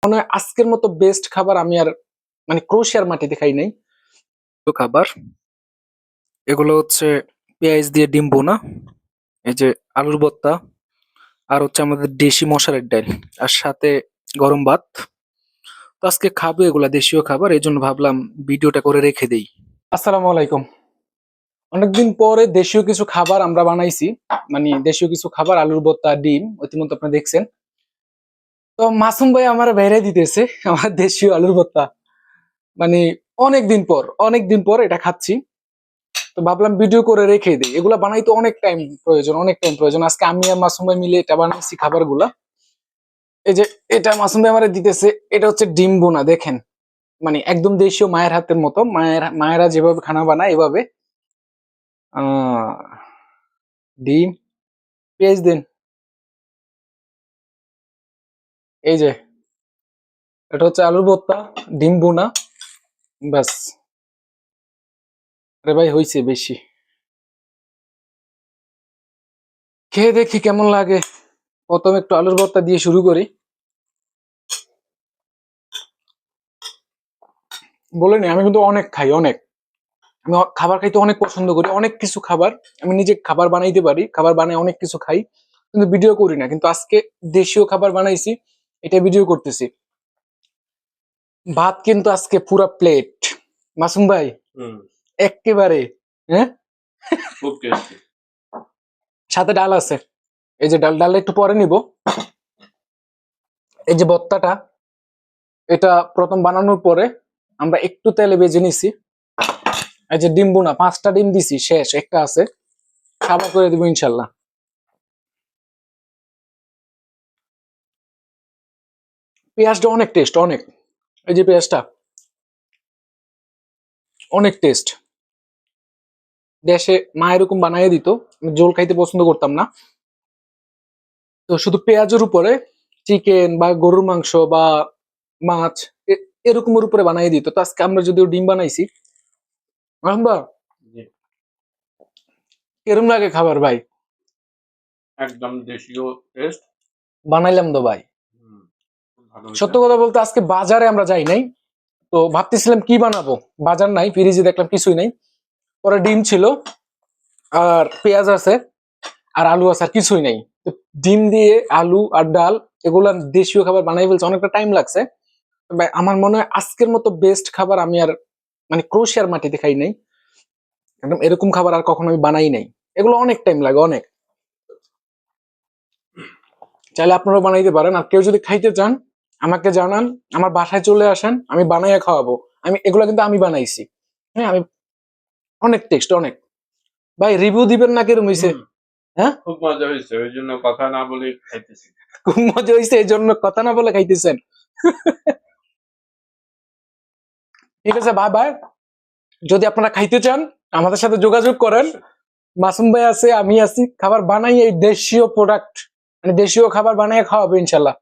মনে হয় আজকের মতো বেস্ট খাবার আমি আর মানে ক্রোশিয়ার মাটিতে খাই নাই। তো খাবার এগুলো হচ্ছে পেঁয়াজ দিয়ে ডিম বোনা, এই যে আলুর ভর্তা, আর হচ্ছে আমাদের দেশি মশারের ডাল, আর সাথে গরম ভাত। তো আজকে খাবো এগুলা দেশীয় খাবার, এই জন্য ভাবলাম ভিডিওটা করে রেখে দেই। আসসালামু আলাইকুম। অনেকদিন পরে দেশীয় কিছু খাবার আমরা বানাইছি, মানে দেশীয় কিছু খাবার, আলুর ভর্তা, ডিম, ইতিমধ্যে আপনারা দেখছেন। তো মাসুম ভাই আমার বাইরে দিতেছে আমার দেশীয় আলুর ভর্তা, মানে অনেকদিন পর এটা খাচ্ছি। তো ভাবলাম ভিডিও করে রেখে দিই, এগুলা বানাইতে অনেক টাইম প্রয়োজন। আজকে আমি আর মাসুম ভাই মিলে এটা বানাইছি খাবারগুলা। এই যে এটা মাসুম ভাই আমার দিতেছে, এটা হচ্ছে ডিম বোনা, দেখেন মানে একদম দেশীয় মায়ের হাতের মতো, মায়েরা যেভাবে খানা বানায় এভাবে। ডিম, পেঁয়াজ দেন, এই যে এটা হচ্ছে আলুর ভর্তা, ডিম বোনা, ব্যাস। আরে ভাই হইছে বেশি, খেয়ে দেখি কেমন লাগে। প্রথমে একটু আলুর ভর্তা দিয়ে শুরু করি। বলিনি আমি কিন্তু অনেক খাই, আমি খাবার খাইতে অনেক পছন্দ করি, অনেক কিছু খাবার আমি নিজে খাবার বানাইতে পারি, খাবার বানাই অনেক কিছু খাই, কিন্তু ভিডিও করি না। কিন্তু আজকে দেশীয় খাবার বানাইছি, এটা ভিডিও করতেছি। ভাত কিন্তু আজকে পুরা প্লেট, মাসুম ভাই একেবারে। হ্যাঁ, সাথে ডাল আছে, এই যে ডালটা একটু পরে নিব। এই যে ভর্তাটা, এটা প্রথম বানানোর পরে আমরা একটু তেলে ভেজে নিছি। এই যে ডিম বোনা, 5টা ডিম দিছি, শেষ একটা আছে, খাবার করে দিব ইনশাল্লাহ। পেঁয়াজটা অনেক টেস্ট, অনেক, এই যে পেঁয়াজটা অনেক টেস্ট। দেশে মা এরকম বানাই দিত, আমি ঝোল খাইতে পছন্দ করতাম না, তো শুধু পেঁয়াজের উপরে চিকেন বা গরুর মাংস বা মাছ এরকমের উপরে বানাই দিত। তো আজকে আমরা যদিও ডিম বানাইছি, আমরা এরম লাগে খাবার ভাই, একদম দেশীয় টেস্ট বানাইলাম তো ভাই। সত্য কথা বলতে আজকে বাজারে আমরা যাই নাই, তো ভাবতেছিলাম কি বানাবো, বাজার নাই, ফ্রিজে দেখলাম কিছুই নাই। পরে ডিম ছিল আর পেঁয়াজ আছে আর আলু আছে, আর কিছুই নাই। তো ডিম দিয়ে আলু আর ডাল, এগুলা দেশীয় খাবার বানাই ফেলছে, অনেকটা টাইম লাগছে। তবে আমার মনে হয় আজকের মতো বেস্ট খাবার আমি আর মানে ক্রোশিয়ার মাটিতে খাই নাই, একদম এরকম খাবার আর কখনো আমি বানাই নাই। এগুলো অনেক টাইম লাগে, অনেক। চাইলে আপনারাও বানাইতে পারেন, আর কেউ যদি খাইতে চান আমাকে জানান, আমার বাসায় চলে আসেন, আমি বানাইয়া খাওয়াবো। এগুলো কিন্তু আমি বানাইছি। হ্যাঁ, আমি অনেক টেস্ট, অনেক। ভাই রিভিউ দিবেন না কিরম হইছে? হ্যাঁ, খুব মজা হয়েছে, ওই জন্য কথা না বলে খাইতেছি। খুব মজা হয়েছে, এই জন্য কথা না বলে খাইতেছেন। ঠিক আছে ভাই, ভাই যদি আপনারা খাইতে চান আমাদের সাথে যোগাযোগ করেন, মাসুম ভাই আছে, আমি আছি, খাবার বানাই, এই দেশীয় প্রোডাক্ট মানে দেশীয় খাবার বানাই খাওয়াবো ইনশাল্লাহ।